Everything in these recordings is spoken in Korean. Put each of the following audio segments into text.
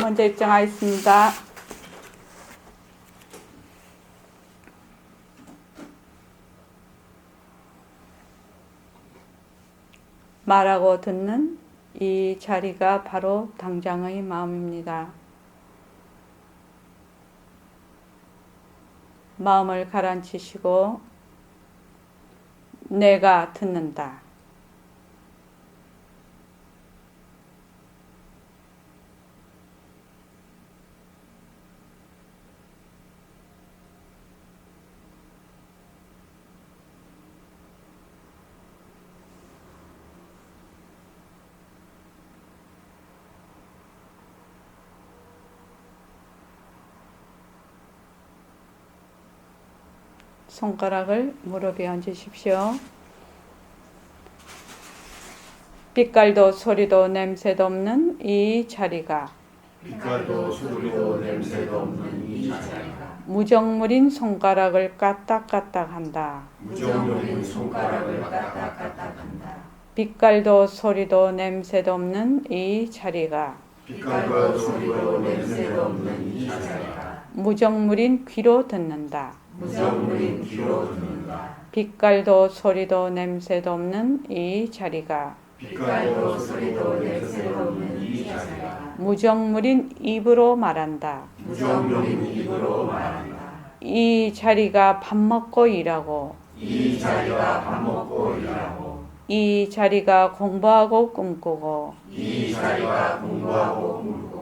먼저 입장하겠습니다. 말하고 듣는 이 자리가 바로 당장의 마음입니다. 마음을 가라앉히시고 내가 듣는다. 손가락을 무릎에 얹으십시오. 빛깔도 소리도 냄새도 없는 이 자리가 빛깔도 소리도 냄새도 없는 이 자리가 무정물인 손가락을 까딱까딱한다. 무정물인 손가락을 까딱까딱한다. 빛깔도 소리도 냄새도 없는 이 자리가 빛깔도 소리도 냄새도 없는 이 자리가 무정물인 귀로 듣는다. 무정물인 귀로 듣는다. 빛깔도 소리도 냄새도 없는 이 자리가 빛깔도 소리도 냄새도 없는 이 자리가 무정물인 입으로 말한다. 무정물인 입으로 말한다. 이 자리가 밥 먹고 일하고 이 자리가 밥 먹고 일하고 이 자리가 공부하고 꿈꾸고 이 자리가 공부하고 꿈꾸고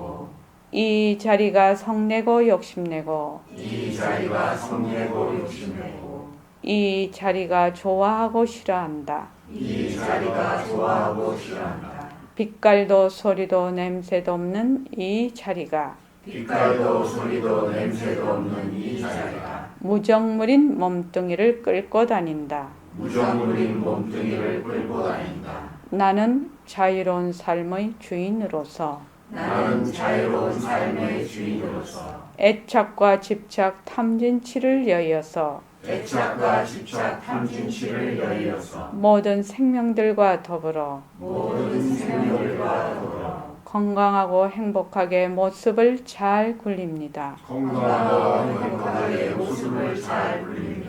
이 자리가 성내고 욕심내고 이 자리가 성내고 욕심내고 이 자리가 좋아하고 싫어한다. 이 자리가 좋아하고 싫어한다. 빛깔도 소리도 냄새도 없는 이 자리가 빛깔도 소리도 냄새도 없는 이 자리가 무정물인 몸뚱이를 끌고 다닌다. 무정물인 몸뚱이를 끌고 다닌다. 나는 자유로운 삶의 주인으로서 나는 자유로운 삶의 주인으로서 애착과 집착 탐진치를 여의어서 애착과 집착 탐진치를 여의어서 모든 생명들과 더불어 모든 생명들과 더불어 건강하고 행복하게 모습을 잘 굴립니다. 건강하고 행복하게 모습을 잘 굴립니다.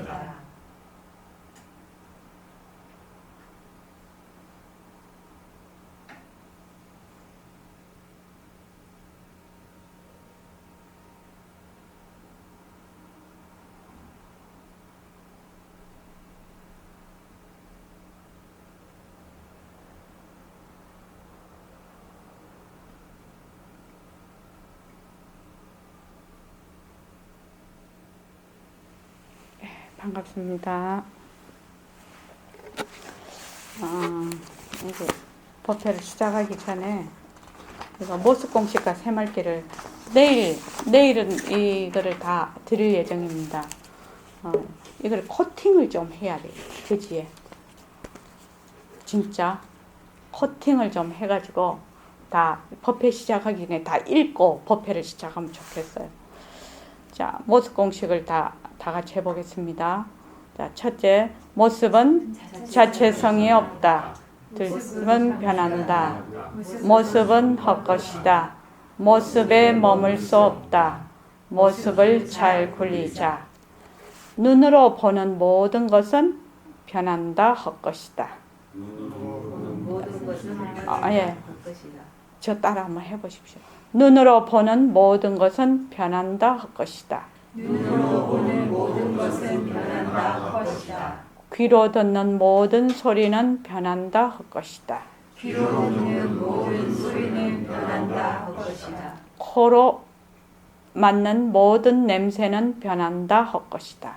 반갑습니다. 이제 법회를 시작하기 전에 제가 모습공식과 새말기를 내일은 이거를 다 드릴 예정입니다. 이걸 코팅을 좀 해야 돼요. 그지에 진짜 코팅을 좀 해가지고 다 법회 시작하기 전에 다 읽고 법회를 시작하면 좋겠어요. 자, 모습공식을 다 같이 해보겠습니다. 자, 첫째, 모습은 자체성이 없다. 둘은 변한다. 모습은 헛것이다. 모습에 머물 수 없다. 모습을 잘 굴리자. 눈으로 보는 모든 것은 변한다. 헛것이다. 모든 것은 예. 헛것이다. 저 따라 한번 해보십시오. 눈으로 보는 모든 것은 변한다. 헛것이다. 눈으로 보는 모든 것은 변한다. 헛것이다. 귀로 듣는 모든 소리는 변한다. 헛것이다. 귀로 듣는 모든 소리는 변한다. 헛것이다. 코로 맡는 모든 냄새는 변한다. 헛것이다.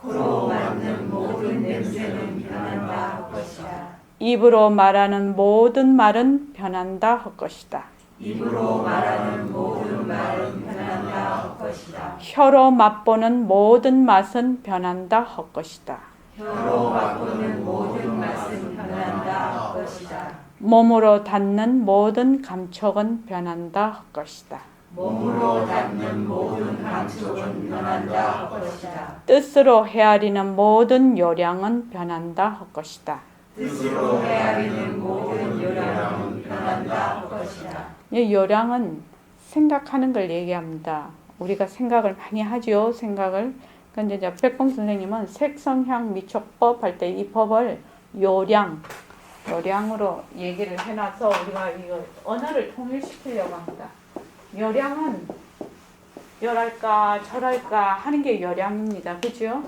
코로 맡는 모든 냄새는 변한다. 헛것이다. 입으로 말하는 모든 말은 변한다. 헛것이다. 입으로 말하는 모든 말은 변한다. 헛것이다. 혀로 맛보는 모든 맛은 변한다. 헛것이다. 혀로 맛보는 모든 맛은 변한다. 헛것이다. 몸으로 닿는 모든 감촉은 변한다. 헛것이다. 몸으로 닿는 모든 감촉은 변한다. 헛것이다. 뜻으로 헤아리는 모든 요량은 변한다. 헛것이다. 뜻으로 헤아리는 모든 요량은 변한다. 헛것이다. 이 요량은 생각하는 걸 얘기합니다. 우리가 생각을 많이 하죠. 생각을. 근데 이제 백봉 선생님은 색성향 미촉법 할 때 이 법을 요량으로 얘기를 해놔서 우리가 이거 언어를 통일시키려고 합니다. 요량은 요랄까 저랄까 하는 게 요량입니다. 그죠?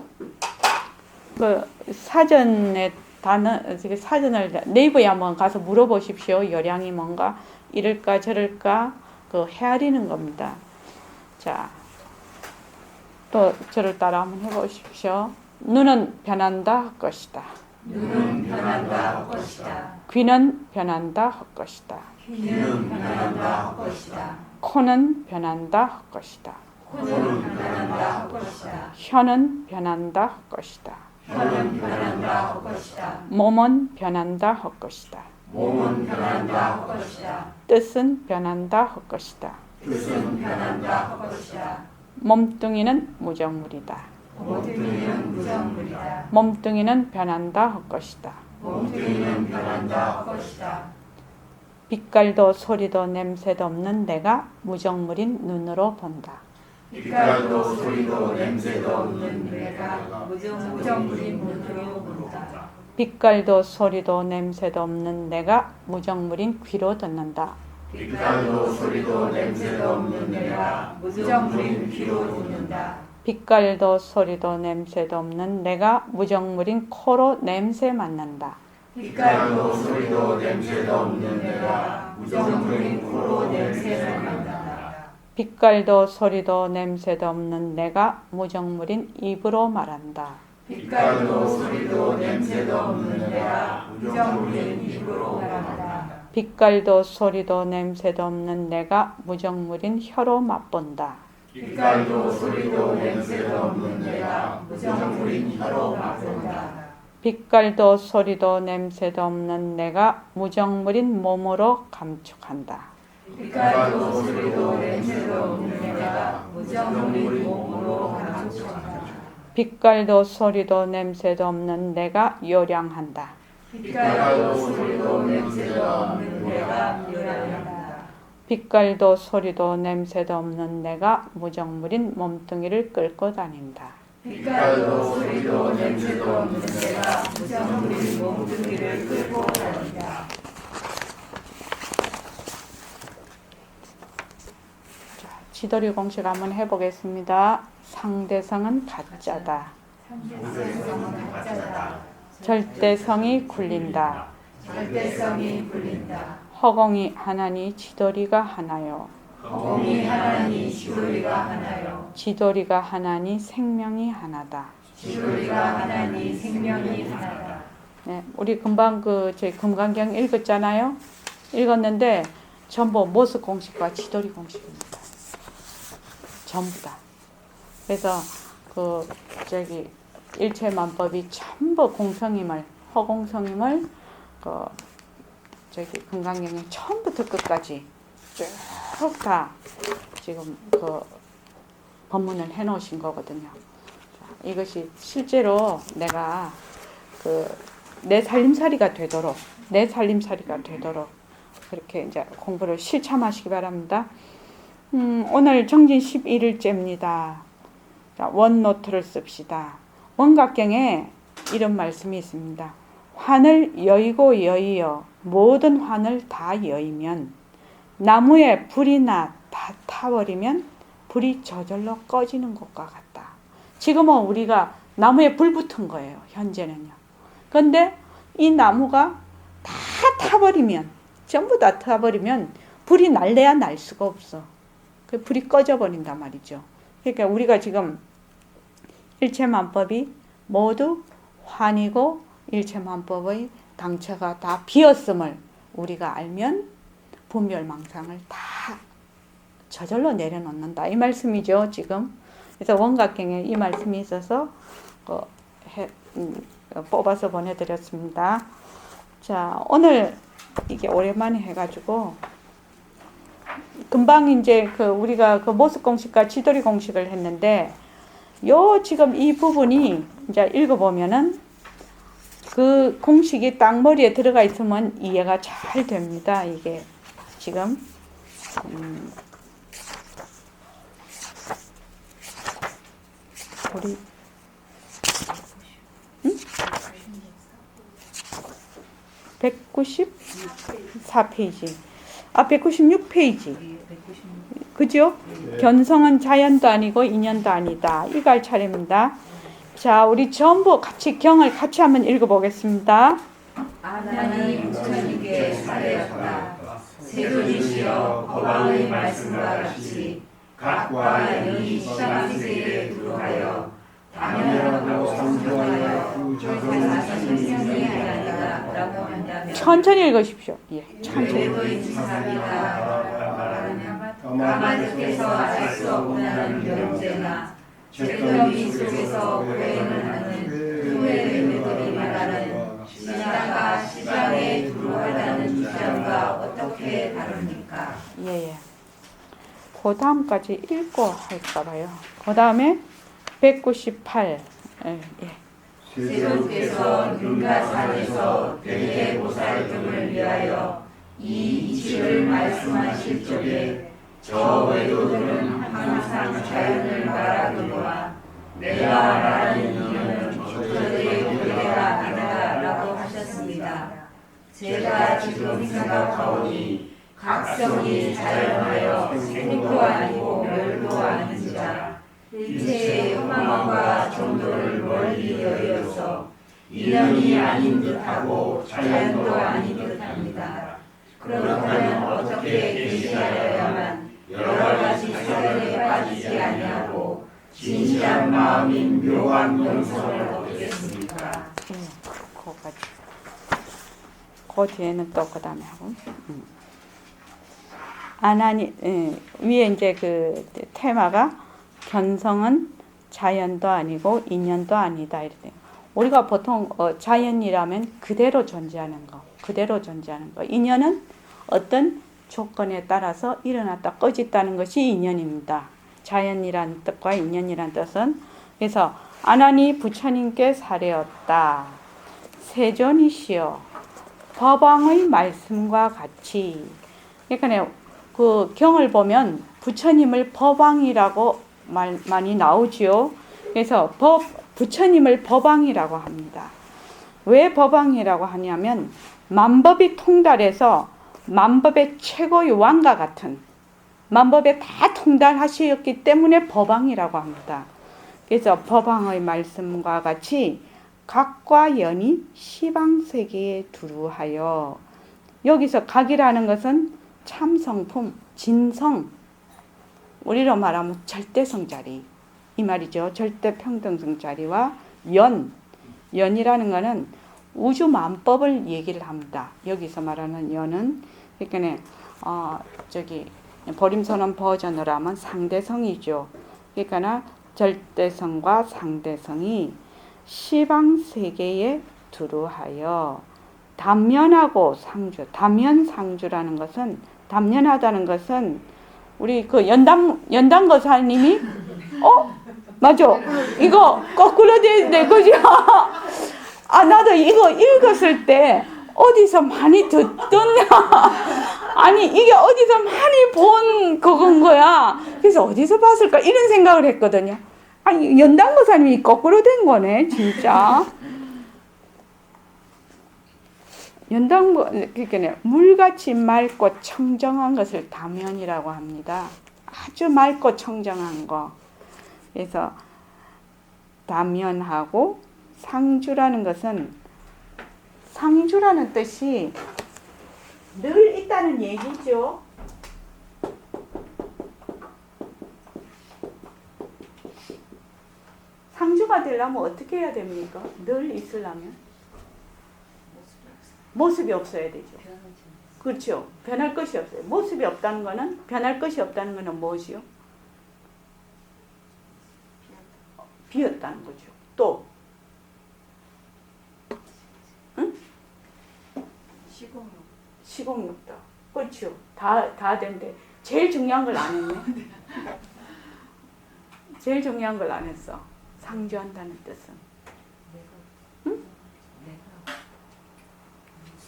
그 사전에 사전을 네이버에 한번 가서 물어보십시오. 요량이 뭔가 이럴까 저럴까 그 헤아리는 겁니다. 자, 또 저를 따라 한번 해보십시오. 눈은 변한다 할 것이다. 눈은 변한다 할 것이다. 귀는 변한다 할 것이다. 귀는 변한다 할 것이다. 코는 변한다 할 것이다. 코는 변한다 할 것이다. 혀는 변한다 할 것이다. 혀는 변한다 할 것이다. 몸은 변한다 할 것이다. 몸은 변한다 할 것이다. 뜻은 변한다 할 것이다. 뜻은 변한다 할 것이다. 몸뚱이는 무정물이다. 몸뚱이는 무정물이다. 몸뚱이는 변한다 할 것이다. 몸뚱이는 변한다 할 것이다. 빛깔도 소리도 냄새도 없는 내가 무정물인 눈으로 본다. 빛깔도 소리도 냄새도 없는 내가 무정물인 눈으로 본다. 빛깔도 소리도 냄새도 없는 내가 무정물인 귀로 듣는다. 빛깔도 소리도 냄새도 없는 내가 무정물인 귀로 듣는다. 빛깔도 소리도 냄새도 없는 내가 무정물인 코로 냄새 맡는다. 빛깔도 소리도 냄새도 없는 내가 무정물인 코로 냄새 맡는다. 빛깔도 소리도 냄새도 없는 내가 무정물인 입으로 말한다. 빛깔도 소리도 냄새도 없는 내가 무정물인 입으로 말한다. 빛깔도 소리도 냄새도 없는 내가 무정물인 혀로 맛본다. 빛깔도 소리도 냄새도 없는 내가 무정물인 혀로 맛본다. 빛깔도 소리도 냄새도 없는 내가 무정물인 몸으로 감축한다. 빛깔도 소리도 냄새도 없는 내가 무정물인 몸으로 감축한다. 빛깔도 소리도 냄새도 없는 내가 요량한다. 빛깔도 소리도 냄새도 없는 내가 요량한다. 빛깔도 소리도 냄새도 없는 내가 무정물인 몸뚱이를 끌고 다닌다. 빛깔도 소리도 냄새도 없는 내가 무정물인 몸뚱이를 끌고 다닌다. 자, 지도리 공식 한번 해보겠습니다. 상대성은 가짜다. 상대성은 가짜다. 절대성이 굴린다. 절대성이 굴린다. 허공이 하나니 지도리가 하나요. 허공이 하나니 지도리가 하나요. 지도리가 하나니 생명이 하나다. 지도리가 하나니 생명이 하나다. 네, 우리 금방 저희 금강경 읽었잖아요. 읽었는데 전부 모스 공식과 지도리 공식입니다. 전부 다. 그래서 일체만법이 전부 공성임을 허공성임을 금강경의 처음부터 끝까지 쭉 다 지금 법문을 해놓으신 거거든요. 이것이 실제로 내가 내 살림살이가 되도록 그렇게 이제 공부를 실참하시기 바랍니다. 오늘 정진 11일째입니다. 원노트를 씁시다. 원각경에 이런 말씀이 있습니다. 환을 여의고 여의어 모든 환을 다 여의면 나무에 불이나 다 타버리면 불이 저절로 꺼지는 것과 같다. 지금은 우리가 나무에 불 붙은 거예요. 현재는요. 그런데 이 나무가 다 타버리면 전부 다 타버리면 불이 날래야 날 수가 없어. 그 불이 꺼져버린단 말이죠. 그러니까 우리가 지금 일체만법이 모두 환이고 일체만법의 당처가 다 비었음을 우리가 알면 분별망상을 다 저절로 내려놓는다. 이 말씀이죠, 지금. 그래서 원각경에 이 말씀이 있어서 뽑아서 보내드렸습니다. 자, 오늘 이게 오랜만에 해가지고 금방 이제 우리가 모습 공식과 지도리 공식을 했는데 지금 이 부분이 이제 읽어보면은 그 공식이 딱 머리에 들어가 있으면 이해가 잘 됩니다. 이게 지금 우리 194페이지. 196페이지. 그죠? 견성은 자연도 아니고 인연도 아니다. 이거 할 차례입니다. 자, 우리 전부 같이 경을 같이 한번 읽어보겠습니다. 하나님 부처님께 사례였다. 세존이시여 법왕의 말씀과 같이 각과 연이 시방세계에 두루하여 당연하고 성공하여 자신의 생명이 아니다 라고 한다면 천천히 읽으십시오. 예, 천천히. 가마득에서 알 수 없는 명제나 죄더미 속에서 고행을 하는 후회들이 말하는 시장과 시장에 두루하다는 주장과 어떻게 다릅니까? 예, 예. 그 다음까지 읽고 할까 봐요. 그 다음에 198. 예. 세존께서 윤가산에서 대개보살 등을 위하여 이 이치를 말씀하실 적에 저 외도들은 항상 자연을 말하거니와 내가 말하는 이유는 저들의 고대가 아니다 라고 하셨습니다. 제가 지금 생각하오니 각성이 자연하여 생도 아니고 멸도 아닌 자 일체의 흠망과 정도를 멀리 여겨서 인연이 아닌 듯하고 자연도 아닌 듯합니다. 그렇다면 어떻게 계시하여야만 여러 가지 사연에 빠지지 아니하고 진실한 마음인 묘한 영성을 얻겠습니까? 그거까지. 그 뒤에는 또 그 다음에 하고. 위에 이제 그 테마가 견성은 자연도 아니고 인연도 아니다 이렇게. 우리가 보통 자연이라면 그대로 존재하는 거, 인연은 어떤 조건에 따라서 일어났다 꺼졌다는 것이 인연입니다. 자연이란 뜻과 인연이란 뜻은 그래서 아나니 부처님께 사례었다. 세존이시여 법왕의 말씀과 같이. 그러니까 그 경을 보면 부처님을 법왕이라고 많이 나오지요. 그래서 부처님을 법왕이라고 합니다. 왜 법왕이라고 하냐면 만법이 통달해서 만법의 최고의 왕과 같은 만법에 다 통달하셨기 때문에 법왕이라고 합니다. 그래서 법왕의 말씀과 같이 각과 연이 시방세계에 두루하여. 여기서 각이라는 것은 참성품, 진성, 우리로 말하면 절대성자리 이 말이죠. 절대평등성 자리와 연이라는 것은 우주 만법을 얘기를 합니다. 여기서 말하는 연은 그러니까 보림선언 버전으로 하면 상대성이죠. 그러니까 절대성과 상대성이 시방세계에 두루하여 단면하고 상주, 단면상주라는 것은 단면하다는 것은 우리 그 연당 거사님이 맞아. 이거 거꾸로 돼 그죠? 나도 이거 읽었을 때 어디서 많이 듣던 아니 이게 어디서 많이 본 그건 거야. 그래서 어디서 봤을까 이런 생각을 했거든요. 아니 연당 거사님이 거꾸로 된 거네 진짜. 그러니까 물같이 맑고 청정한 것을 다면이라고 합니다. 아주 맑고 청정한 거. 그래서 다면하고 상주라는 것은 상주라는 뜻이 늘 있다는 얘기죠. 상주가 되려면 어떻게 해야 됩니까? 늘 있으려면 모습이 없어야 되죠. 그렇죠. 변할 것이 없어요. 모습이 없다는 거는 변할 것이 없다는 거는 무엇이요? 비었다는 거죠. 또 응? 시공육도. 그렇죠. 다 된대. 제일 중요한 걸 안 했네. 제일 중요한 걸 안 했어. 상주한다는 뜻은. 응?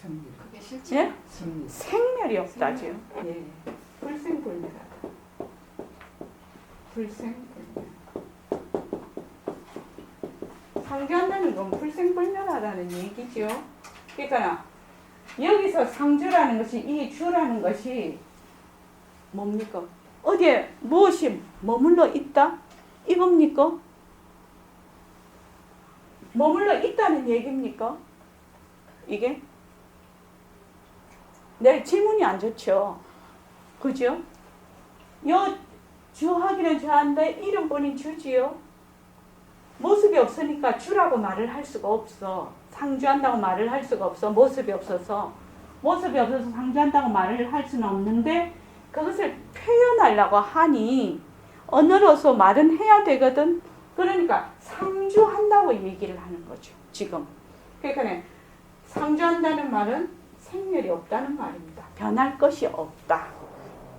그게 실제? 예? 생멸이 없다죠. 예. 불생불멸하다. 불생불멸. 상주한다는 건 불생불멸하다는 얘기죠. 그러니까 여기서 상주라는 것이, 이 주라는 것이 뭡니까? 어디에 무엇이 머물러 있다? 이겁니까? 머물러 있다는 얘기입니까? 이게? 네, 질문이 안 좋죠. 그죠? 주하기는 주한데 이름 본인 주지요. 모습이 없으니까 주라고 말을 할 수가 없어. 상주한다고 말을 할 수가 없어. 모습이 없어서 상주한다고 말을 할 수는 없는데, 그것을 표현하려고 하니 언어로서 말은 해야 되거든. 그러니까 상주한다고 얘기를 하는 거죠, 지금. 그러니까 상주한다는 말은 생멸이 없다는 말입니다. 변할 것이 없다.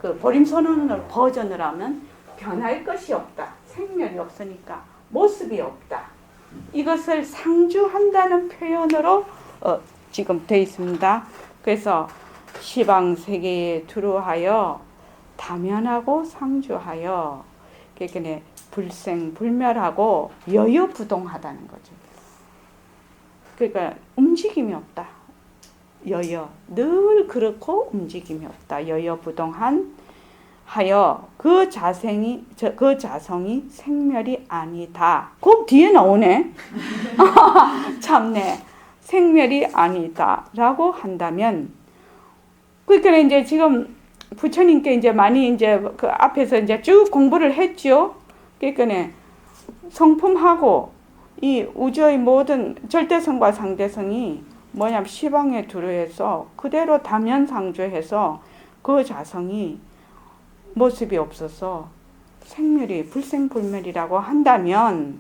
그 보림선언을 버전을 하면 변할 것이 없다. 생멸이 없으니까 모습이 없다. 이것을 상주한다는 표현으로 지금 되어 있습니다. 그래서 시방세계에 두루하여 다면하고 상주하여, 그러니까 불생불멸하고 여여부동하다는 거죠. 그러니까 움직임이 없다. 늘 그렇고 움직임이 없다. 여여부동한 하여 그 자성이 생멸이 아니다. 그 뒤에 나오네. 참네. 생멸이 아니다라고 한다면, 그러니까 이제 지금 부처님께 이제 많이 이제 그 앞에서 이제 쭉 공부를 했죠. 그러니까 성품하고 이 우주의 모든 절대성과 상대성이 뭐냐면 시방에 두루해서 그대로 다면상주해서 그 자성이 모습이 없어서 생멸이 불생불멸이라고 한다면,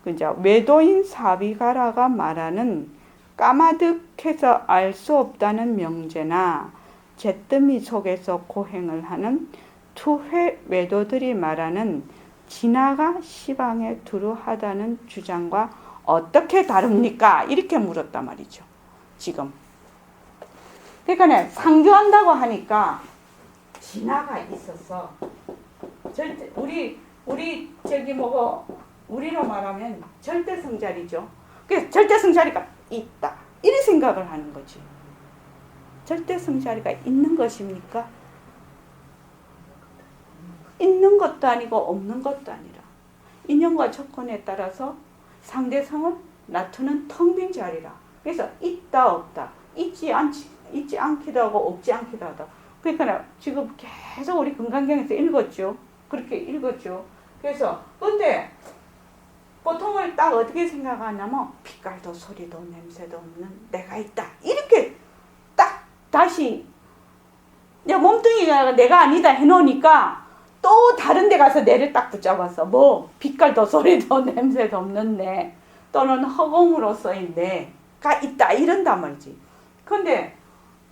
이제 외도인 사비가라가 말하는 까마득해서 알 수 없다는 명제나 잿더미 속에서 고행을 하는 투회 외도들이 말하는 진화가 시방에 두루하다는 주장과 어떻게 다릅니까? 이렇게 물었단 말이죠, 지금. 그러니까 상주한다고 하니까 진화가 있어서, 우리로 말하면 절대성자리죠. 그래서 절대성자리가 있다, 이런 생각을 하는 거지. 절대성자리가 있는 것입니까? 있는 것도 아니고 없는 것도 아니라 인연과 조건에 따라서 상대성을 나투는 텅 빈 자리라. 그래서 있다 없다, 있지 않기도 하고 없지 않기도 하다. 그러니까 지금 계속 우리 금강경에서 읽었죠. 그렇게 읽었죠. 그래서 근데 보통을 딱 어떻게 생각하냐면 빛깔도 소리도 냄새도 없는 내가 있다, 이렇게 딱 다시 몸뚱이가 내가 아니다 해놓으니까 또 다른 데 가서 내를 딱 붙잡았어. 뭐 빛깔도 소리도 냄새도 없는 내, 또는 허공으로서의 내가 있다, 이런단 말이지. 근데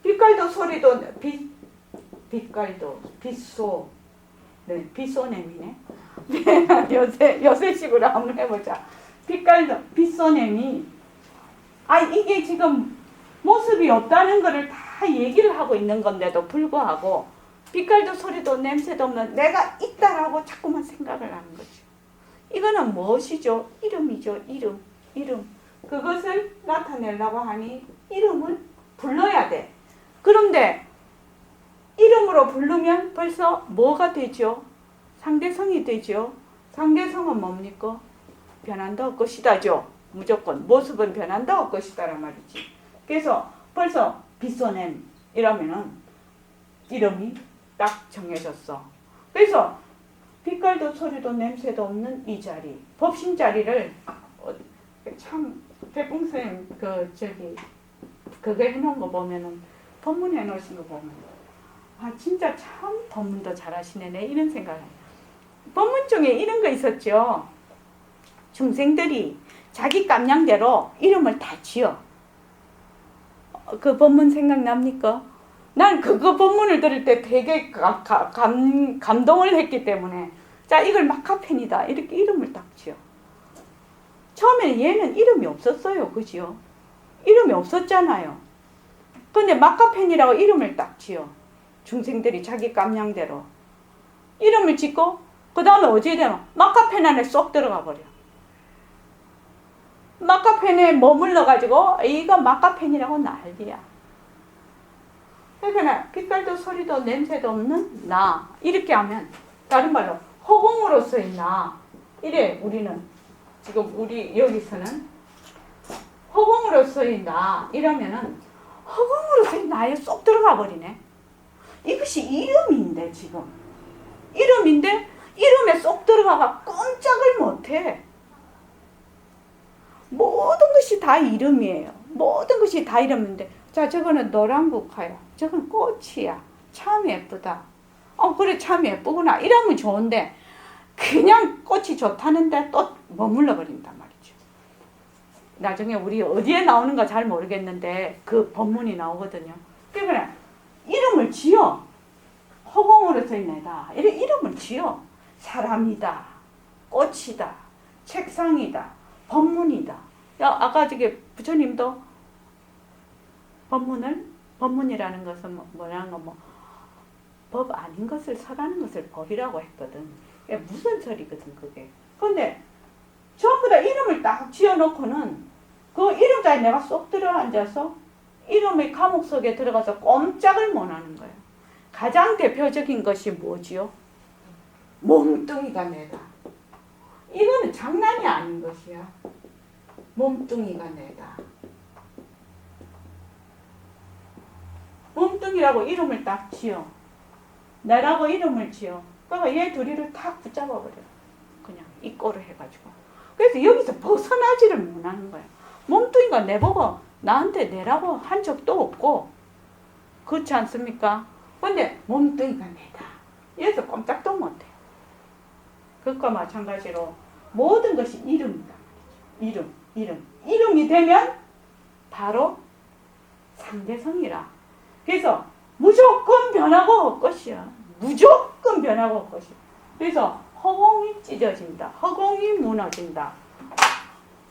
빛깔도 소리도 빛깔도 빛소, 네, 빛소냄이네. 요새식으로 한번 해보자. 빛깔도 빛소냄이, 이게 지금 모습이 없다는 거를 다 얘기를 하고 있는 건데도 불구하고 빛깔도 소리도 냄새도 없는 내가 있다라고 자꾸만 생각을 하는 거죠. 이거는 무엇이죠? 이름이죠. 이름. 그것을 나타내려고 하니 이름을 불러야 돼. 그런데 이름으로 부르면 벌써 뭐가 되죠? 상대성이 되죠. 상대성은 뭡니까? 변한다 할 것이다죠. 무조건 모습은 변한다 할 것이다란 말이지. 그래서 벌써 빛소냄 이러면은 이름이 딱 정해졌어. 그래서 빛깔도 소리도 냄새도 없는 이 자리, 법신 자리를 참 백봉선생님 그거 해놓은 거 보면은, 법문 해놓으신 거 보면 진짜 참 법문도 잘하시네, 이런 생각을 해요. 법문 중에 이런 거 있었죠. 중생들이 자기 깜냥대로 이름을 다 지어. 그 법문 생각납니까? 난 그거 법문을 들을 때 되게 감동을 했기 때문에, 자, 이걸 마카펜이다, 이렇게 이름을 딱 지어. 처음에는 얘는 이름이 없었어요. 그죠? 이름이 없었잖아요. 근데 마카펜이라고 이름을 딱 지어. 중생들이 자기 깜냥대로 이름을 짓고, 그 다음에 어찌 되노? 마카펜 안에 쏙 들어가 버려. 마카펜에 머물러가지고 이거 마카펜이라고 난리야. 그러니까 빛깔도 소리도 냄새도 없는 나 이렇게 하면 다른 말로 허공으로서의 나 이래. 우리는 지금 우리 여기서는 허공으로서의 나 이러면은 허공으로서의 나에 쏙 들어가 버리네. 이것이 이름인데 지금 이름인데 이름에 쏙 들어가가 꼼짝을 못해. 모든 것이 다 이름이에요. 모든 것이 다 이름인데 자 저거는 노란 국화야. 저건 꽃이야. 참 예쁘다. 그래 참 예쁘구나. 이러면 좋은데 그냥 꽃이 좋다는데 또 머물러 버린단 말이죠. 나중에 우리 어디에 나오는가 잘 모르겠는데 그 본문이 나오거든요. 그러니까 이름을 지어. 허공으로서 내다. 이름을 지어. 사람이다. 꽃이다. 책상이다. 법문이다. 야, 아까 저기 부처님도 법문이라는 것은 뭐라는 거 법 아닌 것을 설하는 것을 법이라고 했거든. 무슨 소리거든 그게. 근데 전부 다 이름을 딱 지어놓고는 그 이름자에 내가 쏙 들어앉아서 이름의 감옥 속에 들어가서 꼼짝을 못하는 거예요. 가장 대표적인 것이 뭐지요? 몸뚱이가 내다. 이거는 장난이 아닌 것이야. 몸뚱이가 내다. 몸뚱이라고 이름을 딱 지어. 내라고 이름을 지어. 그러니까 얘 둘이를 탁 붙잡아버려. 그냥 이 꼴을 해가지고. 그래서 여기서 벗어나지를 못하는 거야. 몸뚱이가 내보고 나한테 내라고 한 적도 없고 그렇지 않습니까? 근데 몸뚱이가 내다. 여기서 꼼짝도 못해. 그것과 마찬가지로 모든 것이 이름이다. 이름이 되면 바로 상대성이라. 그래서 무조건 변하고 헛것이야. 무조건 변하고 헛것이야. 그래서 허공이 찢어진다. 허공이 무너진다.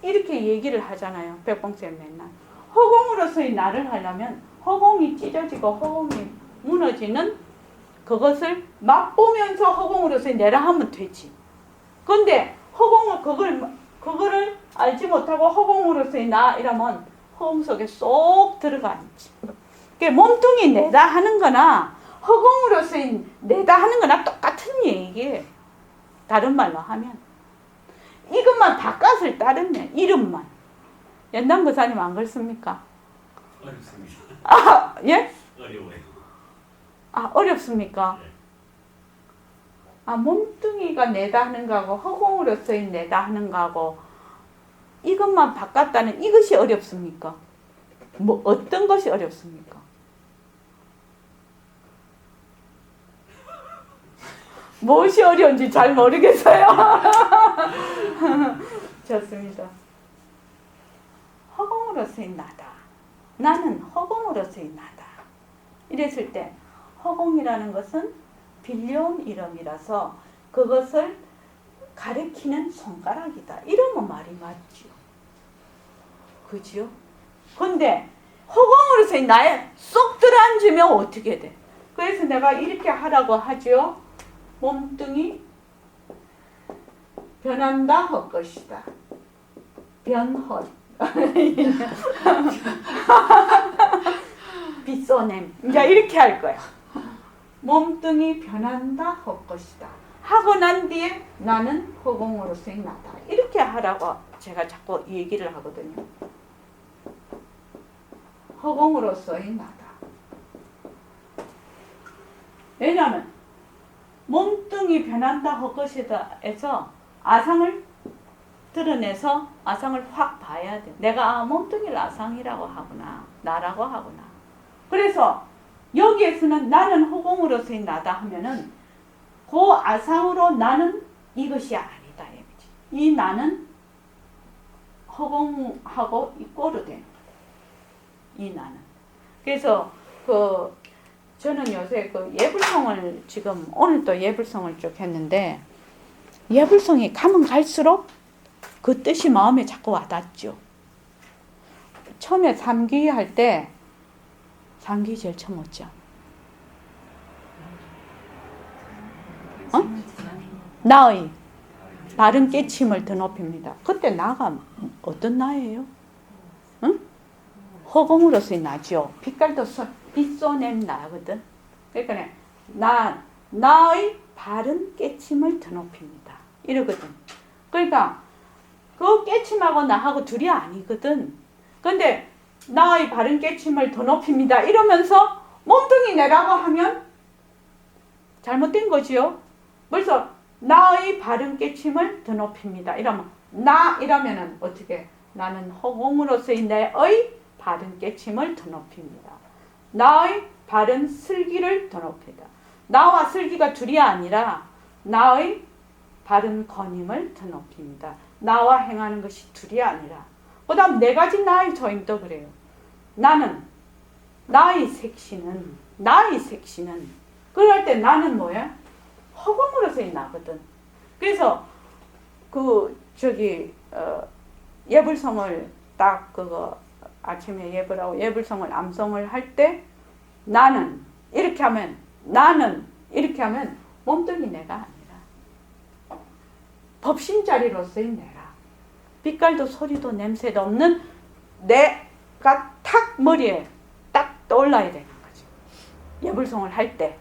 이렇게 얘기를 하잖아요. 백봉쌤 맨날. 허공으로서의 나를 하려면 허공이 찢어지고 허공이 무너지는 그것을 맛보면서 허공으로서의 내라 하면 되지. 근데 허공을 그거를 알지 못하고 허공으로서의 나 이러면 허공 속에 쏙 들어가지. 몸뚱이 내다 하는 거나 허공으로서의 내다 하는 거나 똑같은 얘기예요. 다른 말로 하면 이것만 바깥을 따르면 이름만. 연당 고사님 안 그렇습니까? 어렵습니다. 아, 예? 어려워요. 아, 어렵습니까? 네. 아, 몸뚱이가 내다 하는 거하고 허공으로서의 내다 하는 거하고 이것만 바꿨다는 이것이 어렵습니까? 뭐 어떤 것이 어렵습니까? 무엇이 어려운지 잘 모르겠어요. 좋습니다. 허공으로서의 나다. 나는 허공으로서의 나다. 이랬을 때 허공이라는 것은 빌려온 이름이라서 그것을 가리키는 손가락이다. 이러면 말이 맞지요. 그지요? 근데 허공으로서의 나에 쏙 들어앉으면 어떻게 돼? 그래서 내가 이렇게 하라고 하죠. 몸뚱이 변한다 할 것이다. 변헛. 빗소냄. 이제 이렇게 할 거야. 몸뚱이 변한다 할 것이다. 하고 난 뒤에 나는 허공으로서의 나다. 이렇게 하라고 제가 자꾸 얘기를 하거든요. 허공으로서의 나다. 왜냐하면 몸뚱이 변한다 할 것이다 해서 아상을 드러내서 아상을 확 봐야 돼. 내가 몸뚱이를 아상이라고 하구나. 나라고 하구나. 그래서 여기에서는 나는 허공으로서의 나다 하면은 그 아상으로 나는 이것이 아니다. 이 나는 허공하고 이꼬르 된 이 나는. 그래서 저는 요새 예불성을 지금 오늘 또 예불성을 쭉 했는데 예불성이 가면 갈수록 그 뜻이 마음에 자꾸 와닿죠. 처음에 삼기 할 때 삼기 제일 처음 했죠. 나의 바른 깨침을 드높입니다. 그때 나가 어떤 나예요? 응? 허공으로서의 나죠. 빛깔도 빛소낸 나거든. 그러니까 나의 바른 깨침을 드높입니다. 이러거든. 그러니까 그 깨침하고 나하고 둘이 아니거든. 근데 나의 바른 깨침을 드높입니다. 이러면서 몸뚱이 내라고 하면 잘못된 거지요. 그래서 나의 바른 깨침을 드높입니다. 이러면 나 이러면은 어떻게? 나는 허공으로서의 내의 바른 깨침을 드높입니다. 나의 바른 슬기를 드높이다. 나와 슬기가 둘이 아니라 나의 바른 권임을 드높입니다. 나와 행하는 것이 둘이 아니라. 그 다음 네 가지 나의 조임도 그래요. 나는 나의 색시는 그럴 때 나는 뭐야? 허공으로서의 나거든. 그래서 예불성을 딱 그거 아침에 예불하고 예불성을 암송을 할 때 나는 이렇게 하면 몸뚱이 내가 아니라 법신자리로서의 내라. 빛깔도 소리도 냄새도 없는 내가 탁 머리에 딱 떠올라야 되는 거지. 예불송을 할 때.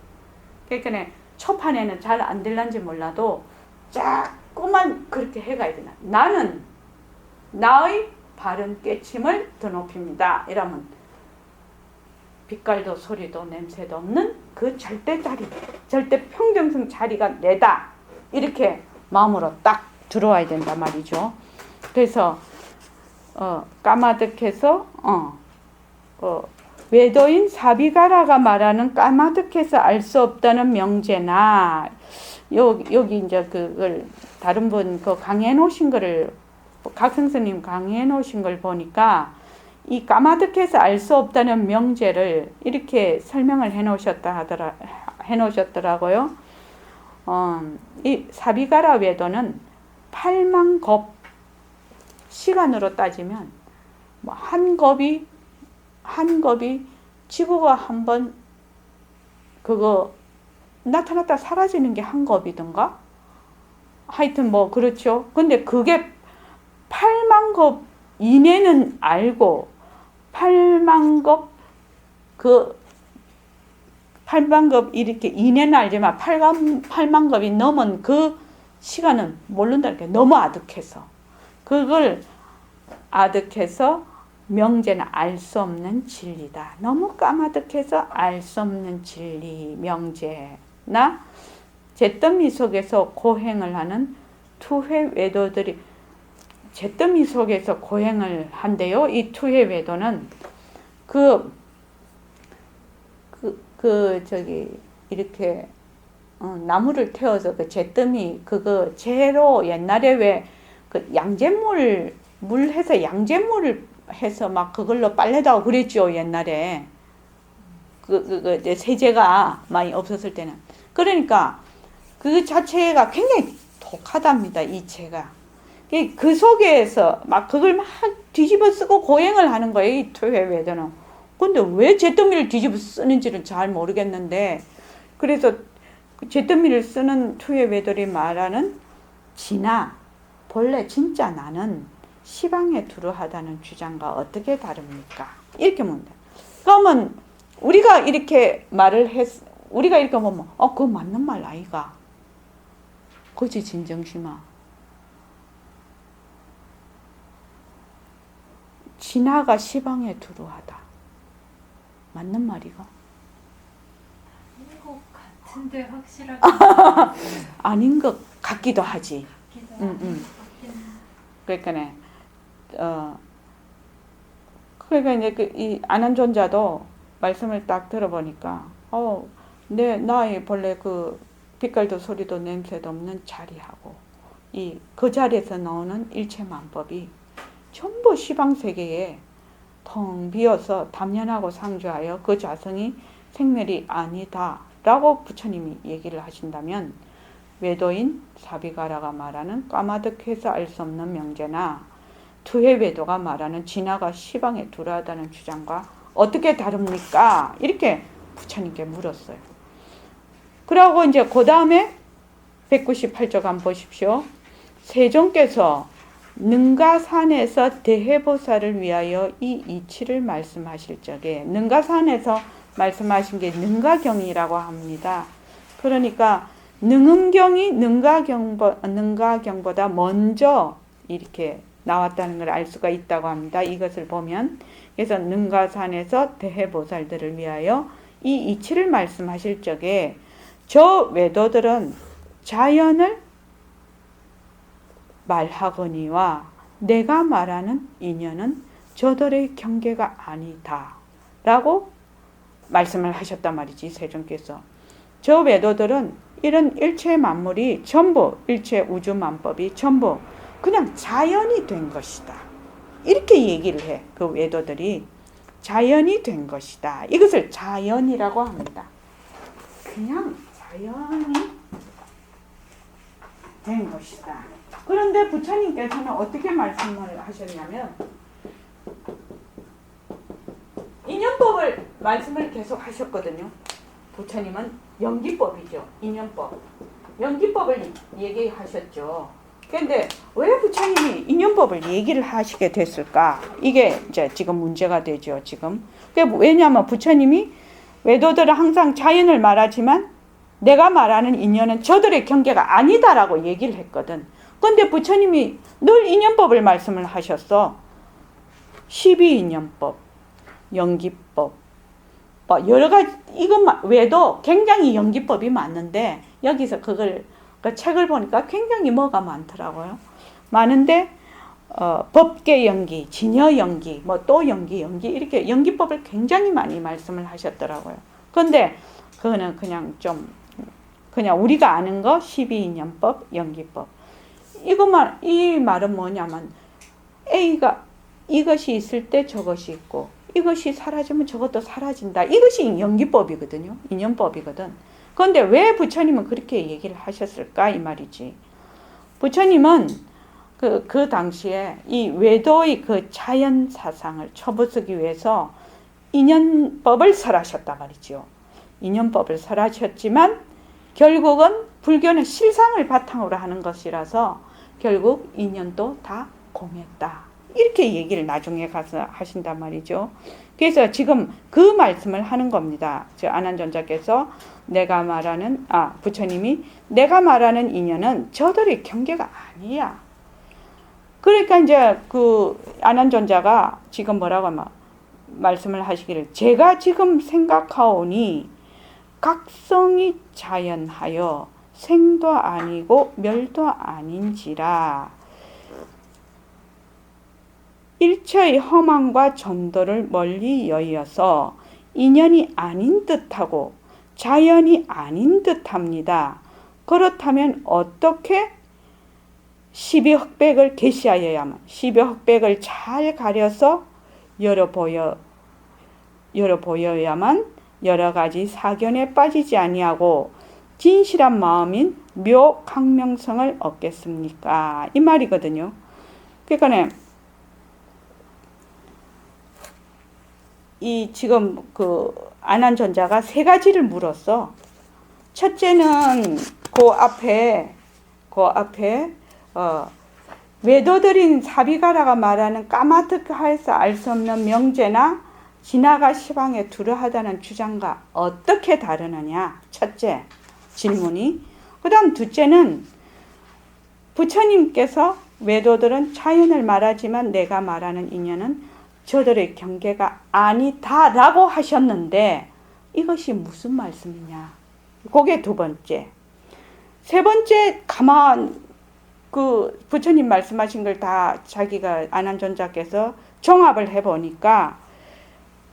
그러니까 초판에는 잘 안 될란지 몰라도 자꾸만 그렇게 해가야 되나. 나는 나의 바른 깨침을 드높입니다. 이러면 빛깔도 소리도 냄새도 없는 그 절대 평정성 자리가 내다. 이렇게 마음으로 딱 들어와야 된단 말이죠. 그래서 까마득해서 외도인 사비가라가 말하는 까마득해서 알 수 없다는 명제나 여기 이제 그걸 다른 분 그 강의해 놓으신 거를 각성스님 강의해 놓으신 걸 보니까 이 까마득해서 알 수 없다는 명제를 이렇게 설명을 해 놓으셨더라고요. 이 사비가라 외도는 8만겁 시간으로 따지면 뭐 한 겁이 지구가 한번 그거 나타났다 사라지는 게 한 겁이던가? 하여튼 뭐 그렇죠. 근데 그게 8만겁 이내는 알고 8만겁 이렇게 이내는 알지만 8만겁이 넘은 그 시간은 모른다니까. 너무 아득해서. 그걸 아득해서 명제는 알 수 없는 진리다. 너무 까마득해서 알 수 없는 진리, 명제나 잿더미 속에서 고행을 하는 투회 외도들이 잿더미 속에서 고행을 한대요. 이 투회 외도는 이렇게 나무를 태워서 그 잿더미 그거 재로 옛날에 왜 그 양잿물 물 해서 양잿물을 해서 막 그걸로 빨래도 하고 그랬죠. 옛날에 세제가 많이 없었을 때는. 그러니까 그 자체가 굉장히 독하답니다. 이 채가. 그 속에서 막 그걸 막 뒤집어 쓰고 고행을 하는 거예요. 이 투회외도는. 근데 왜 잿더미를 뒤집어 쓰는지는 잘 모르겠는데, 그래서 잿더미를 쓰는 투회외도리 말하는 본래 진짜 나는 시방에 두루하다는 주장과 어떻게 다릅니까? 이렇게 묻는다. 그러면 우리가 이렇게 우리가 이렇게 보면 그거 맞는 말 아이가? 그지 진정심아. 진화가 시방에 두루하다. 맞는 말이가? 아닌 것 같은데 확실하게 아닌 것 같기도 하지. 그러니까 이제 이 안한존자도 말씀을 딱 들어보니까 나의 본래 그 빛깔도 소리도 냄새도 없는 자리하고 그 자리에서 나오는 일체만법이 전부 시방세계에 텅 비어서 담연하고 상주하여 그 자성이 생멸이 아니다라고 부처님이 얘기를 하신다면, 외도인 사비가라가 말하는 까마득해서 알 수 없는 명제나 투회외도가 말하는 진화가 시방에 두루하다는 주장과 어떻게 다릅니까? 이렇게 부처님께 물었어요. 그러고 이제 그 다음에 198쪽 한번 보십시오. 세종께서 능가산에서 대해보살을 위하여 이 이치를 말씀하실 적에 능가산에서 말씀하신 게 능가경이라고 합니다. 그러니까 능음경이 능가경보다 먼저 이렇게 나왔다는 걸 알 수가 있다고 합니다. 이것을 보면 그래서 능가산에서 대해보살들을 위하여 이 이치를 말씀하실 적에 저 외도들은 자연을 말하거니와 내가 말하는 인연은 저들의 경계가 아니다 라고 말씀을 하셨단 말이지. 세종께서 저 외도들은 이런 일체 만물이 전부 일체 우주만법이 전부 그냥 자연이 된 것이다 이렇게 얘기를 해. 그 외도들이 자연이 된 것이다. 이것을 자연이라고 합니다. 그냥 자연이 된 것이다. 그런데 부처님께서는 어떻게 말씀을 하셨냐면 인연법을 말씀을 계속 하셨거든요. 부처님은 연기법이죠. 인연법. 연기법을 얘기하셨죠. 그런데 왜 부처님이 인연법을 얘기를 하시게 됐을까? 이게 이제 지금 문제가 되죠. 지금. 왜냐하면 부처님이 외도들은 항상 자연을 말하지만 내가 말하는 인연은 저들의 경계가 아니다라고 얘기를 했거든. 그런데 부처님이 늘 인연법을 말씀을 하셨어. 12인연법, 연기법, 뭐 여러 가지 이것 외에도 굉장히 연기법이 많은데 여기서 그 책을 보니까 굉장히 뭐가 많더라고요. 많은데 법계 연기, 진여 연기, 뭐 또 연기 이렇게 연기법을 굉장히 많이 말씀을 하셨더라고요. 그런데 그거는 그냥 좀 그냥 우리가 아는 거 12인연법, 연기법. 이 말은 뭐냐면 A가 이것이 있을 때 저것이 있고 이것이 사라지면 저것도 사라진다. 이것이 연기법이거든요. 인연법이거든. 그런데 왜 부처님은 그렇게 얘기를 하셨을까 이 말이지. 부처님은 그 당시에 이 외도의 그 자연 사상을 쳐부수기 위해서 인연법을 설하셨단 말이죠. 인연법을 설하셨지만 결국은 불교는 실상을 바탕으로 하는 것이라서 결국 인연도 다 공했다. 이렇게 얘기를 나중에 가서 하신단 말이죠. 그래서 지금 그 말씀을 하는 겁니다. 저 아난존자께서 부처님이 내가 말하는 인연은 저들의 경계가 아니야. 그러니까 이제 그 아난존자가 지금 뭐라고 말씀을 하시기를 제가 지금 생각하오니 각성이 자연하여 생도 아니고 멸도 아닌지라 일체의 허망과 전도를 멀리 여의어서 인연이 아닌 듯하고 자연이 아닌 듯합니다. 그렇다면 어떻게 12흑백을 계시하여야만 12흑백을 잘 가려서 열어 보여야만 여러 가지 사견에 빠지지 아니하고 진실한 마음인 묘강명성을 얻겠습니까? 이 말이거든요. 그러니까 이 지금 그 아난존자가 세 가지를 물었어. 첫째는 그 앞에 외도들인 사비가라가 말하는 까마득하여서 알 수 없는 명제나 진화가 시방에 두려하다는 주장과 어떻게 다르느냐. 첫째 질문이. 그 다음 둘째는 부처님께서 외도들은 자연을 말하지만 내가 말하는 인연은 저들의 경계가 아니다라고 하셨는데 이것이 무슨 말씀이냐. 그게 두 번째. 세 번째 그 부처님 말씀하신 걸 다 자기가 아난존자께서 종합을 해보니까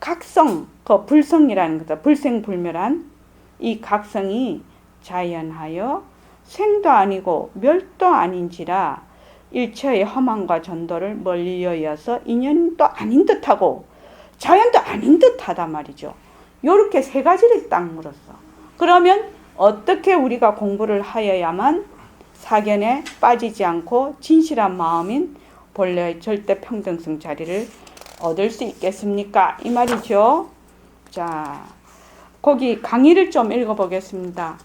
각성, 그 불성이라는 거다. 불생불멸한 이 각성이 자연하여 생도 아니고 멸도 아닌지라 일체의 허망과 전도를 멀리 여의어서 인연도 아닌 듯하고 자연도 아닌 듯하단 말이죠. 요렇게 세 가지를 딱 물었어. 그러면 어떻게 우리가 공부를 하여야만 사견에 빠지지 않고 진실한 마음인 본래의 절대 평등성 자리를 얻을 수 있겠습니까? 이 말이죠. 자, 거기 강의를 좀 읽어보겠습니다.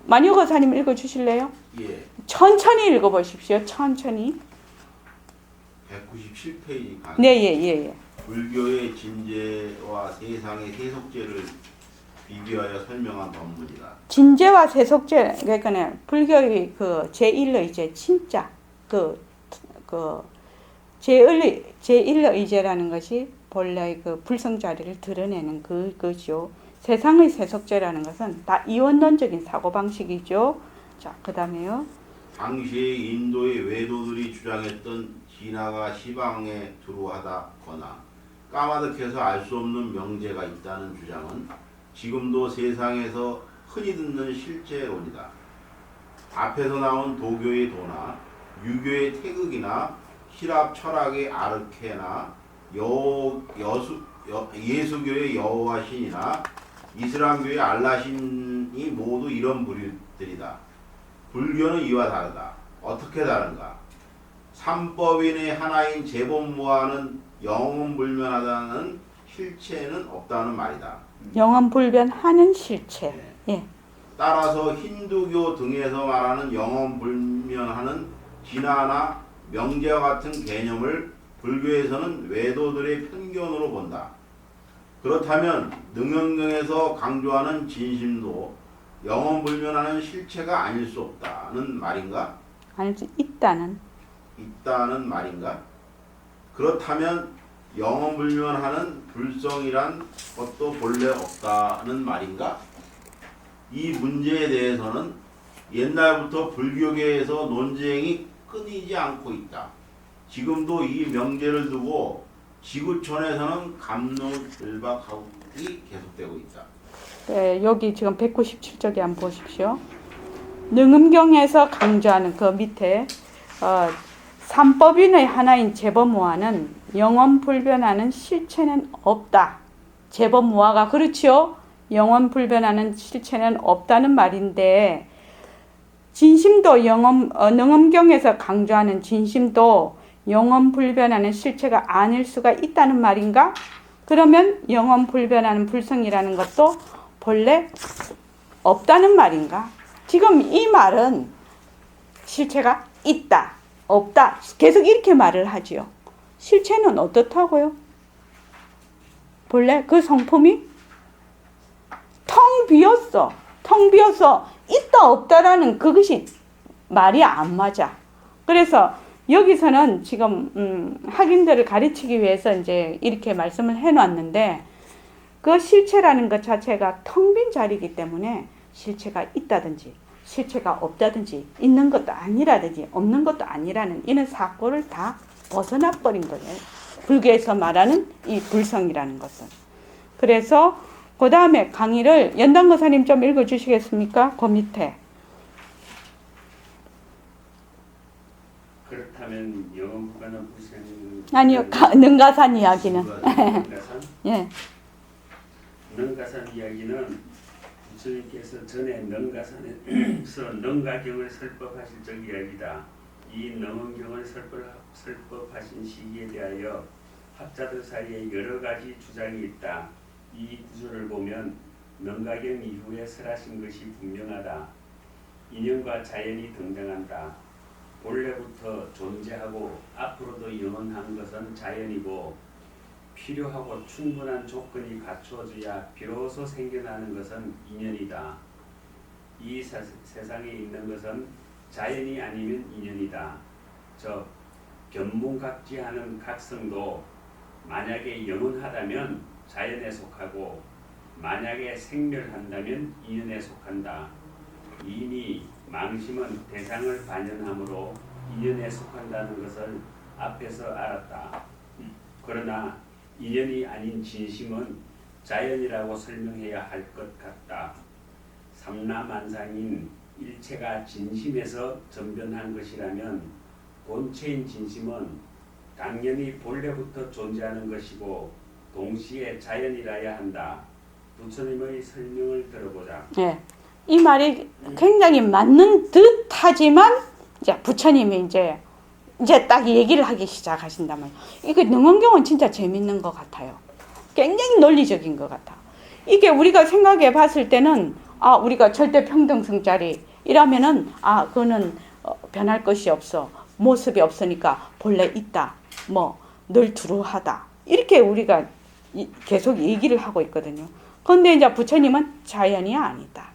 마녀거사님 읽어주실래요? 예. 천천히 읽어보십시오. 천천히. 197페이지 강. 네, 예, 예, 예. 불교의 진재와 세상의 세속제를 비교하여 설명한 법문이다. 진재와 세속제, 그러니까 불교의 그 제1의제 진짜 그 제1의제라는 것이 본래 그 불성자리를 드러내는 그거죠. 세상의 세속제라는 것은 다 이원론적인 사고방식이죠. 자, 그 다음에요. 당시에 인도의 외도들이 주장했던 진화가 시방에 들어하다거나 까마득해서 알 수 없는 명제가 있다는 주장은 지금도 세상에서 흔히 듣는 실제론이다. 앞에서 나온 도교의 도나 유교의 태극이나希腊 철학의 아르케나 예수교의 여호와 신이나 이슬람교의 알라 신이 모두 이런 부류들이다. 불교는 이와 다르다. 어떻게 다른가? 삼법인의 하나인 제법무와는 영원불변하다는 실체는 없다는 말이다. 영원불변하는 실체. 예. 따라서 힌두교 등에서 말하는 영원불변하는 진화나 명제와 같은 개념을 불교에서는 외도들의 편견으로 본다. 그렇다면 능엄경에서 강조하는 진심도 영원불변하는 실체가 아닐 수 없다는 말인가? 아닐 수 있다는 말인가? 그렇다면 영원불변하는 불성이란 것도 본래 없다는 말인가? 이 문제에 대해서는 옛날부터 불교계에서 논쟁이 끊이지 않고 있다. 지금도 이 명제를 두고 지구촌에서는 갑론을박이 계속되고 있다. 네, 여기 지금 197쪽에 한번 보십시오. 능엄경에서 강조하는 그 밑에 삼법인의 하나인 제법무화는 영원불변하는 실체는 없다. 제법무화가 그렇지요? 영원불변하는 실체는 없다는 말인데 진심도 능엄경에서 강조하는 진심도 영원불변하는 실체가 아닐 수가 있다는 말인가? 그러면 영원불변하는 불성이라는 것도 본래 없다는 말인가? 지금 이 말은 실체가 있다, 없다 계속 이렇게 말을 하지요. 실체는 어떻다고요? 본래 그 성품이 텅 비었어. 텅 비어서 있다 없다라는 그것이 말이 안 맞아. 그래서 여기서는 지금 학인들을 가르치기 위해서 이제 이렇게 말씀을 해놨는데 그 실체라는 것 자체가 텅 빈 자리이기 때문에 실체가 있다든지 실체가 없다든지 있는 것도 아니라든지 없는 것도 아니라는 이런 사고를 다 벗어나 버린 거예요. 불교에서 말하는 이 불성이라는 것은. 그래서 그 다음에 강의를 연단거사님 좀 읽어주시겠습니까? 그 밑에. 그렇다면 영원불변한 불성 아니요, 능가산 이야기는. 능가산? 예. 능가산 이야기는 부처님께서 전에 능가산에서 능가경을 설법하실 적 이야기다. 이 능엄경을 설법하신 시기에 대하여 학자들 사이에 여러 가지 주장이 있다. 이 구조를 보면 능가경 이후에 설하신 것이 분명하다. 인연과 자연이 등장한다. 본래부터 존재하고 앞으로도 영원한 것은 자연이고 필요하고 충분한 조건이 갖추어져야 비로소 생겨나는 것은 인연이다. 이 세상에 있는 것은 자연이 아니면 인연이다. 즉 견문각지하는 각성도 만약에 영원하다면 자연에 속하고 만약에 생멸한다면 인연에 속한다. 이미 망심은 대상을 반영하므로 인연에 속한다는 것을 앞에서 알았다. 그러나 인연이 아닌 진심은 자연이라고 설명해야 할 것 같다. 삼라만상인 일체가 진심에서 전변한 것이라면 본체인 진심은 당연히 본래부터 존재하는 것이고 동시에 자연이라야 한다. 부처님의 설명을 들어보자. 예. 이 말이 굉장히 맞는 듯 하지만 이제 부처님이 이제 딱 얘기를 하기 시작하신다면 이게 능엄경은 진짜 재밌는 것 같아요. 굉장히 논리적인 것 같아. 이게 우리가 생각해 봤을 때는 우리가 절대 평등성자리 이러면은 그거는 변할 것이 없어. 모습이 없으니까 본래 있다. 뭐 늘 두루하다. 이렇게 우리가 계속 얘기를 하고 있거든요. 그런데 이제 부처님은 자연이 아니다.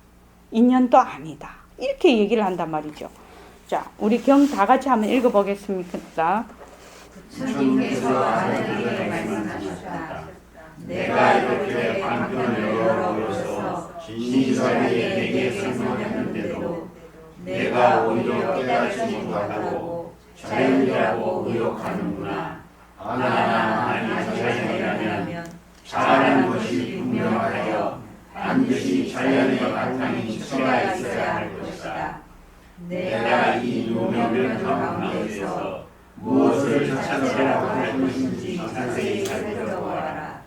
인연도 아니다. 이렇게 얘기를 한단 말이죠. 자, 우리 경 다 같이 한번 읽어보겠습니다. 부처님께서 아내에게 말씀하셨다. 내가 이렇게 방편을 열어보여서 진실하게 내게 설명했는데도 내가 오히려 깨닫지 못하고 자연이라고 의혹하는구나. 하나 만일 자연이라면 자라는 것이 분명하여 반드시 자연의 바탕이 체가 있어야 할 것이다. 내가 이 유명한 가운데에서 무엇을 자체라고 할 것인지 자세히 살펴보아라.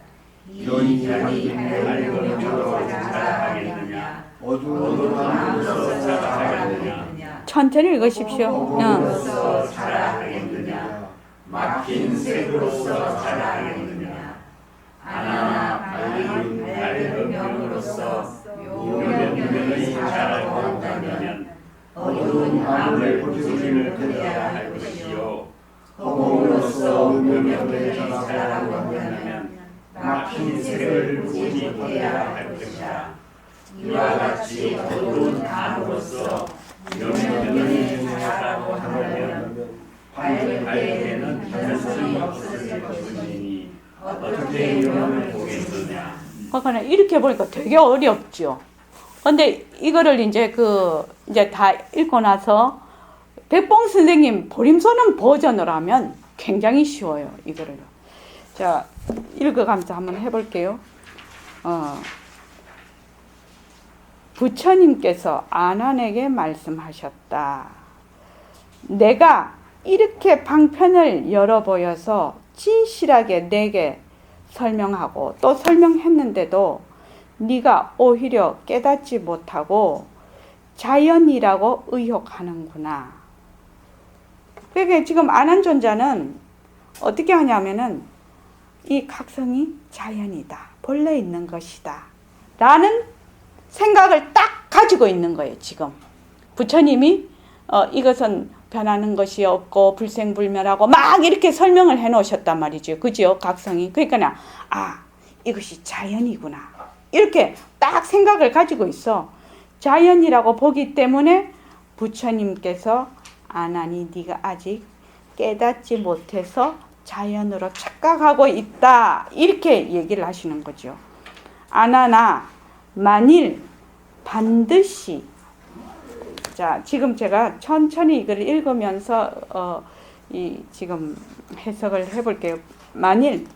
이 인간이 밝은 명으로 자라하겠느냐, 어두운 마음으로 자라하겠느냐, 천천히 읽으십시오. 어둠으로서 자라하겠느냐, 막힌 색으로서 자라하겠느냐. 하나 밝은 명으로서 묘명면이 자라고 한다면 어두운 마음을 부수심을 드려야 할 것이요, 허공으로서 묘명면이 자라고 한다면 막힌 색을 고집해야 할 것이다. 이와 같이 어두운 암으로서 묘명면이 자라고 한다면 밝을 때에는 변성이 없어질 것이니 어떻게 묘명을 보겠느냐. 그러니까 이렇게 보니까 되게 어렵죠. 근데 이거를 이제 이제 다 읽고 나서 백봉 선생님 보림소는 버전으로 하면 굉장히 쉬워요. 이거를요. 자, 읽어가면서 한번 해볼게요. 부처님께서 아난에게 말씀하셨다. 내가 이렇게 방편을 열어 보여서 진실하게 내게 설명하고 또 설명했는데도 네가 오히려 깨닫지 못하고 자연이라고 의혹하는구나. 그러니까 지금 아난존자는 어떻게 하냐면은 이 각성이 자연이다. 본래 있는 것이다. 라는 생각을 딱 가지고 있는 거예요. 지금 부처님이 이것은 변하는 것이 없고 불생불멸하고 막 이렇게 설명을 해 놓으셨단 말이죠. 그죠? 각성이. 그러니까 이것이 자연이구나. 이렇게 딱 생각을 가지고 있어. 자연이라고 보기 때문에 부처님께서 아나니 네가 아직 깨닫지 못해서 자연으로 착각하고 있다. 이렇게 얘기를 하시는 거죠. 아나나 만일 반드시, 자, 지금 제가 천천히 이걸 읽으면서 지금 해석을 해볼게요. 만일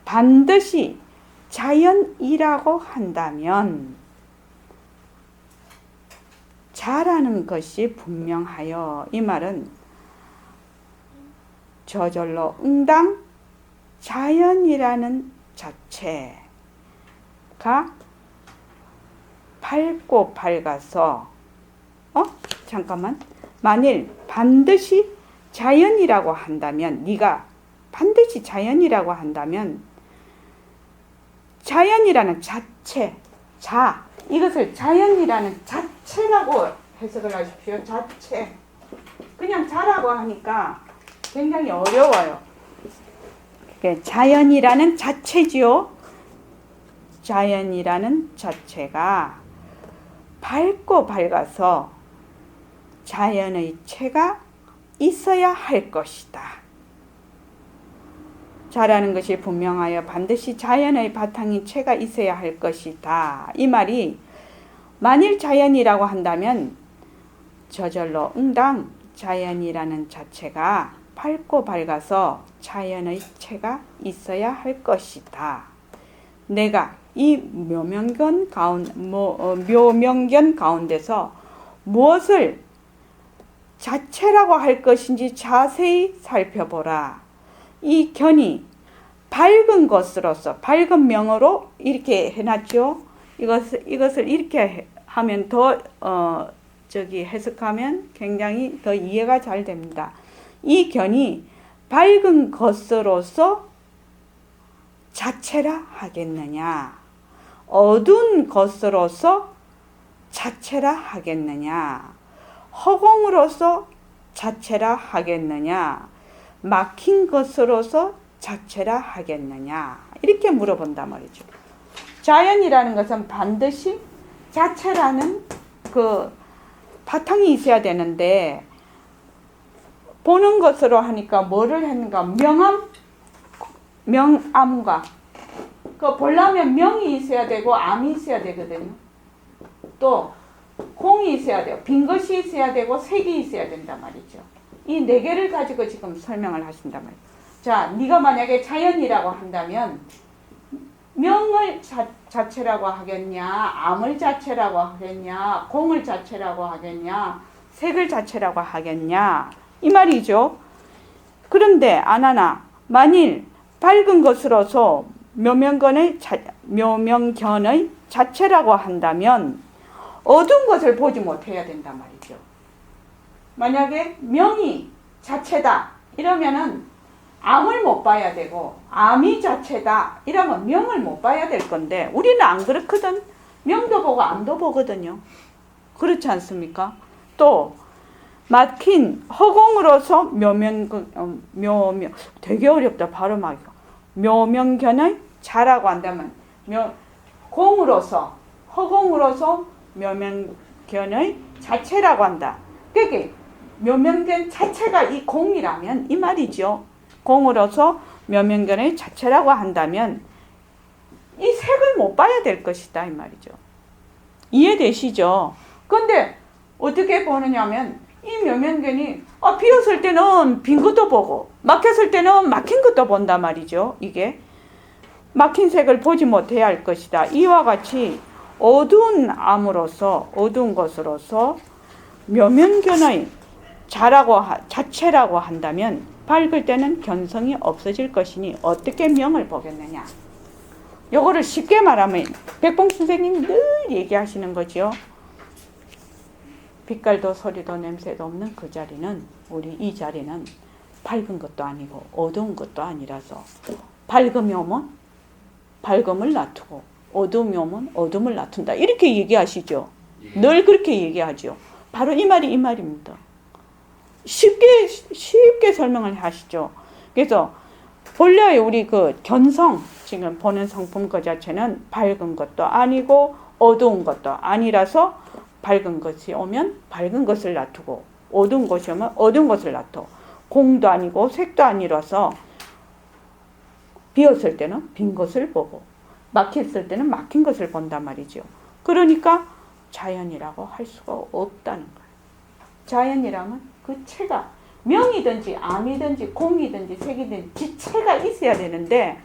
반드시 자연이라고 한다면 자라는 것이 분명하여, 이 말은 저절로 응당 자연이라는 자체가 밝고 밝아서 잠깐만. 만일 반드시 자연이라고 한다면, 네가 반드시 자연이라고 한다면 자연이라는 자체, 이것을 자연이라는 자체라고 해석을 하십시오. 자체. 그냥 자라고 하니까 굉장히 어려워요. 자연이라는 자체지요. 자연이라는 자체가 밝고 밝아서 자연의 체가 있어야 할 것이다. 자라는 것이 분명하여 반드시 자연의 바탕인 체가 있어야 할 것이다. 이 말이 만일 자연이라고 한다면 저절로 응당 자연이라는 자체가 밝고 밝아서 자연의 체가 있어야 할 것이다. 내가 이 묘명견 가운데서 무엇을 자체라고 할 것인지 자세히 살펴보라. 이 견이 밝은 것으로서, 밝은 명으로 이렇게 해놨죠. 이것을 이렇게 하면 더 해석하면 굉장히 더 이해가 잘 됩니다. 이 견이 밝은 것으로서 자체라 하겠느냐, 어두운 것으로서 자체라 하겠느냐? 허공으로서 자체라 하겠느냐? 막힌 것으로서 자체라 하겠느냐? 이렇게 물어본단 말이죠. 자연이라는 것은 반드시 자체라는 그 바탕이 있어야 되는데 보는 것으로 하니까 뭐를 했는가? 명암과 그 보려면 명이 있어야 되고 암이 있어야 되거든요. 또 공이 있어야 돼요. 빈 것이 있어야 되고 색이 있어야 된단 말이죠. 이 네 개를 가지고 지금 설명을 하신단 말이에요. 자, 네가 만약에 자연이라고 한다면 명을 자체라고 하겠냐, 암을 자체라고 하겠냐, 공을 자체라고 하겠냐, 색을 자체라고 하겠냐 이 말이죠. 그런데 아나나 만일 밝은 것으로서 묘명견의 자체라고 한다면 어두운 것을 보지 못해야 된단 말이죠. 만약에 명이 자체다 이러면은 암을 못 봐야 되고 암이 자체다 이러면 명을 못 봐야 될 건데 우리는 안 그렇거든. 명도 보고 암도 보거든요. 그렇지 않습니까? 또 막힌 허공으로서 되게 어렵다 발음하기가. 묘명견의 자라고 한다면 공으로서 허공으로서 묘명견의 자체라고 한다. 그게 묘명견 자체가 이 공이라면 이 말이죠. 공으로서 묘명견의 자체라고 한다면 이 색을 못 봐야 될 것이다 이 말이죠. 이해되시죠? 그런데 어떻게 보느냐면 이 묘명견이 비었을 때는 빈 것도 보고 막혔을 때는 막힌 것도 본단 말이죠. 이게 막힌 색을 보지 못해야 할 것이다. 이와 같이 어두운 암으로서 어두운 것으로서 묘명견의 자체라고 한다면 밝을 때는 견성이 없어질 것이니 어떻게 명을 보겠느냐. 요거를 쉽게 말하면 백봉 선생님이 늘 얘기하시는 거죠. 빛깔도 소리도 냄새도 없는 그 자리는 우리 이 자리는 밝은 것도 아니고 어두운 것도 아니라서 밝음이 오면 밝음을 놔두고 어둠이 오면 어둠을 놔둔다. 이렇게 얘기하시죠. 늘 그렇게 얘기하죠. 바로 이 말입니다. 쉽게 설명을 하시죠. 그래서 본래 우리 그 견성 지금 보는 성품 그 자체는 밝은 것도 아니고 어두운 것도 아니라서 밝은 것이 오면 밝은 것을 놔두고 어두운 것이 오면 어두운 것을 놔두고 공도 아니고 색도 아니라서 비었을 때는 빈 것을 보고 막혔을 때는 막힌 것을 본단 말이죠. 그러니까 자연이라고 할 수가 없다는 거예요. 자연이라면 그 체가 명이든지 암이든지 공이든지 색이든지 지체가 있어야 되는데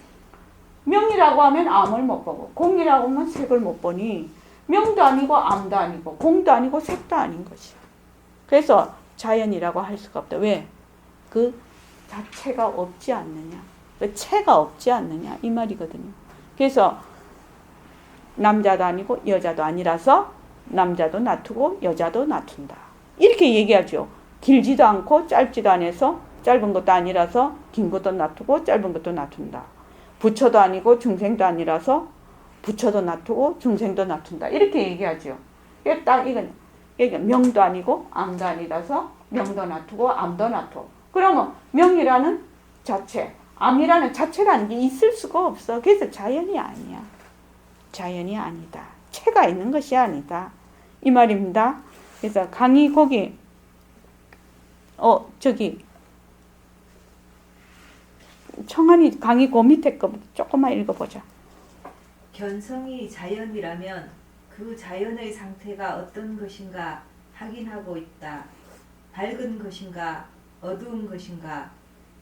명이라고 하면 암을 못 보고 공이라고 하면 색을 못 보니 명도 아니고 암도 아니고 공도 아니고 색도 아닌 것이야. 그래서 자연이라고 할 수가 없다. 왜? 그 자체가 없지 않느냐. 그 체가 없지 않느냐 이 말이거든요. 그래서 남자도 아니고 여자도 아니라서 남자도 놔두고 여자도 놔둔다. 이렇게 얘기하죠. 길지도 않고 짧지도 않아서 짧은 것도 아니라서 긴 것도 놔두고 짧은 것도 놔둔다. 부처도 아니고 중생도 아니라서 부처도 놔두고 중생도 놔둔다. 이렇게 얘기하죠. 딱 이건 명도 아니고 암도 아니라서 명도 놔두고 암도 놔두고. 그러면 명이라는 자체, 암이라는 자체라는 게 있을 수가 없어. 그래서 자연이 아니야. 자연이 아니다. 체가 있는 것이 아니다. 이 말입니다. 그래서 강의 거기 청한이 강의 그 밑에 거 조금만 읽어보자. 견성이 자연이라면 그 자연의 상태가 어떤 것인가 확인하고 있다. 밝은 것인가 어두운 것인가.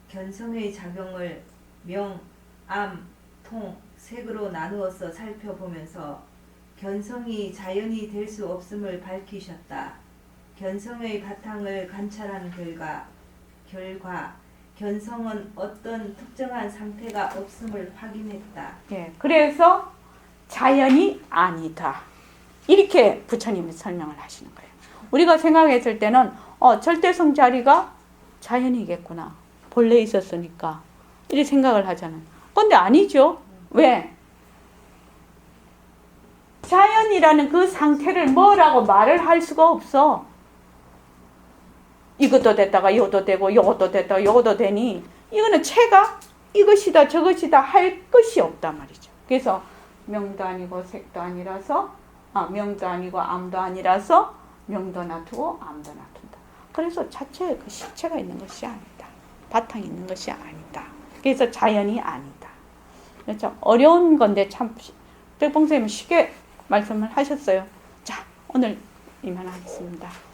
견성의 작용을 명, 암, 통, 색으로 나누어서 살펴보면서 견성이 자연이 될 수 없음을 밝히셨다. 견성의 바탕을 관찰한 결과 견성은 어떤 특정한 상태가 없음을 확인했다. 예, 그래서 자연이 아니다. 이렇게 부처님이 설명을 하시는 거예요. 우리가 생각했을 때는 절대성 자리가 자연이겠구나. 본래 있었으니까. 이렇게 생각을 하잖아요. 근데 아니죠. 왜? 자연이라는 그 상태를 뭐라고 말을 할 수가 없어. 이것도 됐다가 이것도 되고 이것도 됐다가 이것도 되니 이거는 체가 이것이다 저것이다 할 것이 없단 말이죠. 그래서 명도 아니고 색도 아니라서 명도 아니고 암도 아니라서 명도 놔두고 암도 놔둔다. 그래서 자체에 그 실체가 있는 것이 아니다. 바탕이 있는 것이 아니다. 그래서 자연이 아니다. 참 어려운 건데 참 백봉 선생님은 쉽게 말씀을 하셨어요. 자, 오늘 이만하겠습니다.